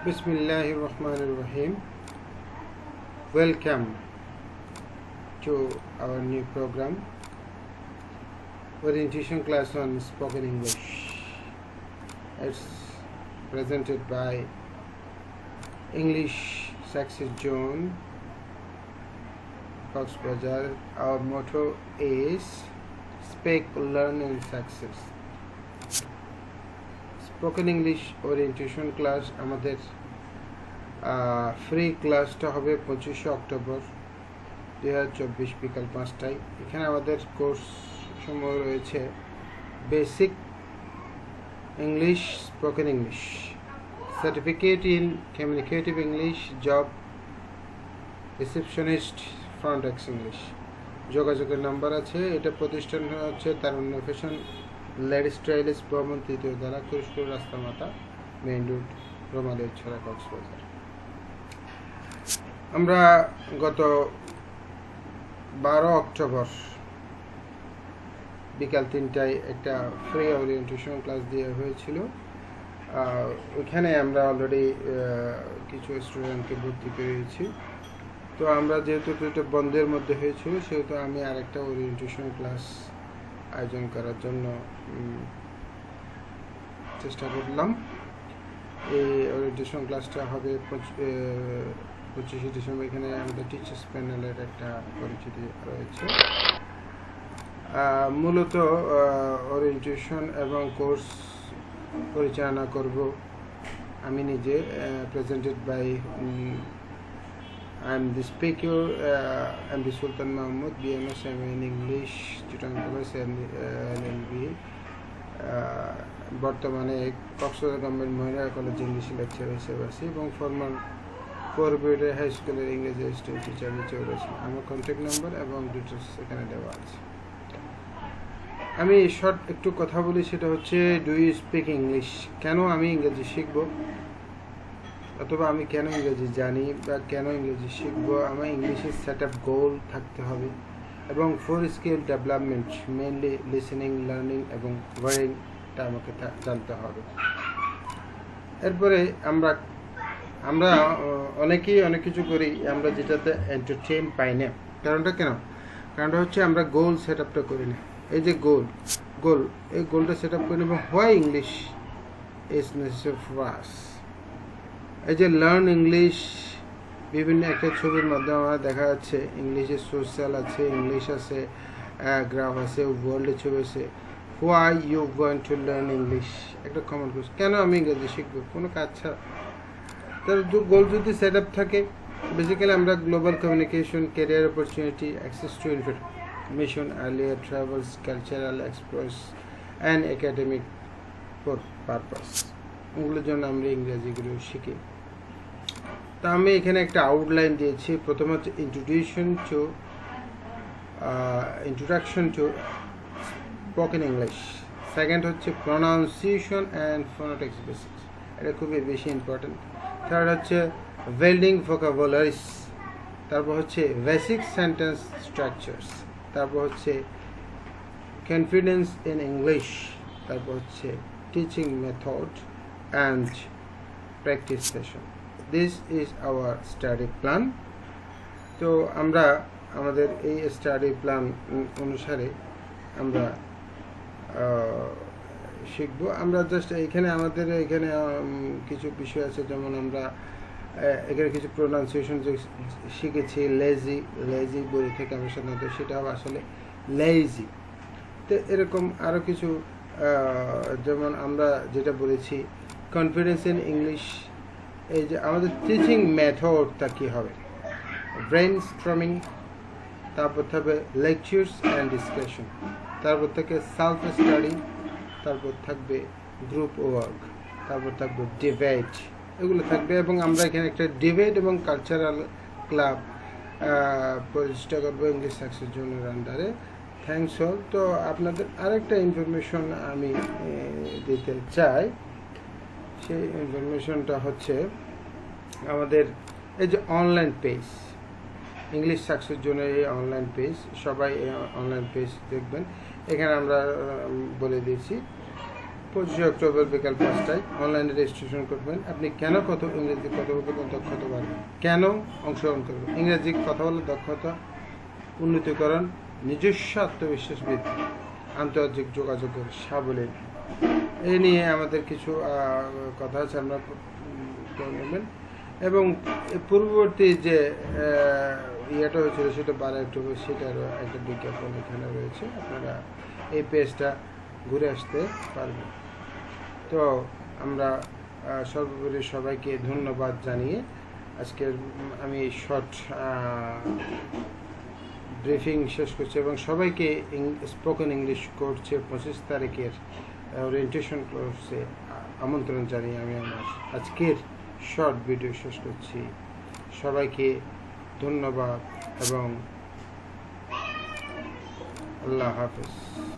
Bismillahirrahmanirrahim. Welcome to our new program, orientation class on spoken English. It's presented by English Success Zone, Cox Bazar. Our motto is Speak, Learn and Success. Spoken English orientation class আমাদের free ক্লাসটা হবে 25শে October 2024 বিকাল 5টায়। এখানে আমাদের course সমূহ রয়েছে basic English, spoken English, certificate in communicative English, job, receptionist, front desk English. যোগাযোগের number আছে। এটা প্রতিষ্ঠান হচ্ছে তারুণ্য ফ্যাশন, লেডি স্টাইলিশ ভবন, 3য় তলা, কুরিশপুর রাস্তা মাথা, মেইন রোড, রোমালের ছড়া, কক্সবাজার। আমরা গত 12 অক্টোবর বিকাল 3টায় একটা ফ্রি ওরিয়েন্টেশন ক্লাস দেওয়া হয়েছিল। ওইখানে আমরা অলরেডি কিছু স্টুডেন্টকে ভর্তি করেছি। তো আমরা যেহেতু এটা বন্ধের মধ্যে হয়েছিল, সেহেতু আমি আরেকটা ওরিয়েন্টেশন ক্লাস আয়োজন করার জন্য চেষ্টা করলাম। এই ওরিয়েন্টেশন ক্লাসটা হবে 25শে ডিসেম্বর। এখানে আমাদের টিচার্স প্যানেলের একটা পরিচিতি রয়েছে। মূলত ওরিয়েন্টেশন এবং কোর্স পরিচালনা করব আমি নিজে। Presented by I am the speaker, MD Sultan Mahmood, BMS in English, Chittagong College, LLB. বর্তমানে কক্সবাজার গভর্নমেন্ট মহিলা কলেজ ইংলিশ লেকচার হিসেবে আছি এবং ফরমাল 4 গ্রেডের হাই স্কুলের ইংরেজি স্টুডেন্ট টিচার হিসেবে রয়েছে। আমার কন্ট্যাক্ট নাম্বার এবং ডিটেলস এখানে দেওয়া আছে। আমি শর্ট একটু কথা বলি, সেটা হচ্ছে ডু ইউ স্পিক ইংলিশ। কেন আমি ইংরেজি শিখব, অথবা আমি কেন ইংরেজি জানি বা কেন ইংরেজি শিখবো। আমার ইংলিশের সেট আপ গোল থাকতে হবে এবং 4 skill development, mainly listening, learning এবং ওয়ারিংটা আমাকে জানতে হবে। এরপরে আমরা অনেকেই অনেক কিছু করি, আমরা যেটাতে এন্টারটেইন পাই না। কারণটা কারণটা হচ্ছে আমরা গোল সেট আপটা করি না। এই যে এই গোলটা সেট আপ করি না। এবং why English is necessary for us. এই যে লার্ন ইংলিশ, বিভিন্ন একটা ছবির মাধ্যমে আমার দেখা যাচ্ছে ইংলিশে সোশ্যাল আছে, ইংলিশ আছে, গ্রাফ আছে, ওয়ার্ল্ডের ছবি আছে। Why you going to learn English, একটা কমন কোয়েশ্চন। কেন আমি ইংরেজি শিখবো? কোনো কাজ ছাড়া। তার গোল যদি সেট আপ থাকে, বেসিক্যালি আমরা global communication, career opportunity, access to information, earlier travels, cultural express and academic purpose, ওগুলোর জন্য আমরা ইংরেজিগুলো শিখি। তা আমি এখানে একটা আউটলাইন দিয়েছি। প্রথম হচ্ছে introduction to spoken English. Second হচ্ছে প্রনাউন্সিয়েশন অ্যান্ড ফোনেটিক্স বেসিক্স, এটা খুবই বেশি ইম্পর্টেন্ট। থার্ড হচ্ছে বিল্ডিং ভোকাবুলারিস। তারপর হচ্ছে বেসিক সেন্টেন্স স্ট্রাকচারস। তারপর হচ্ছে কনফিডেন্স ইন ইংলিশ। তারপর হচ্ছে teaching method and practice session. This is our study plan. তো আমরা আমাদের এই স্টাডি প্ল্যান অনুসারে আমরা শিখব। আমরা জাস্ট আমাদের এখানে কিছু বিষয় আছে, যেমন আমরা এখানে কিছু প্রোনাউন্সিয়েশন শিখেছি। লেজি বই থেকে আমরা সাধারণত, সেটা হবে আসলে লেজি। তো এরকম আরও কিছু, যেমন আমরা যেটা বলেছি কনফিডেন্স ইন ইংলিশ। এই যে আমাদের টিচিং মেথডটা কী হবে, ব্রেন স্ট্রমিং, তারপর থাকবে লেকচার্স অ্যান্ড ডিসকাশন, তারপর থেকে সেলফ স্টাডি, তারপর থাকবে গ্রুপ ওয়ার্ক, তারপর থাকবে ডিবেট, এগুলো থাকবে। এবং আমরা এখানে একটা ডিবেট এবং কালচারাল ক্লাব প্রতিষ্ঠা করবো ইংলিশ সাকসেস জোনের আন্ডারে। Thanks all. তো আপনাদের আরেকটা ইনফরমেশন আমি দিতে চাই। সেই ইনফরমেশনটা হচ্ছে আমাদের এই যে অনলাইন পেজ, ইংলিশ সাকসেস জোনের এই অনলাইন পেজ, সবাই এই অনলাইন পেজ দেখবেন। এখানে আমরা বলে দিয়েছি 25 অক্টোবর বিকাল 5টায় অনলাইনে রেজিস্ট্রেশন করবেন। আপনি কেন ইংরেজি কথোপকথন দক্ষতা বাড়বে, কেন অংশগ্রহণ করবেন, ইংরেজি কথা বলার দক্ষতা উন্নতিকরণ, নিজস্ব আত্মবিশ্বাস বৃদ্ধি, আন্তর্জাতিক যোগাযোগের সাবলীল, এই নিয়ে আমাদের কিছু কথা আছে, আমরা করে নেবেন। এবং পূর্ববর্তী যে ইয়েটা হয়েছিল সেটা 12 অক্টোবর, সেটারও একটা বিজ্ঞাপন এখানে রয়েছে, আপনারা এই পেজটা ঘুরে আসতে পারবেন। তো আমরা সর্বোপরি সবাইকে ধন্যবাদ জানিয়ে আজকের আমি শর্ট ব্রিফিং শেষ করছি এবং সবাইকে স্পোকেন ইংলিশ কোর্সের 25 তারিখের ওরিয়েন্টেশন কোর্সে আমন্ত্রণ জানিয়ে আমি আমার আজকের শর্ট ভিডিও শেষ করছি। সবাইকে ধন্যবাদ এবং আল্লাহ হাফেজ।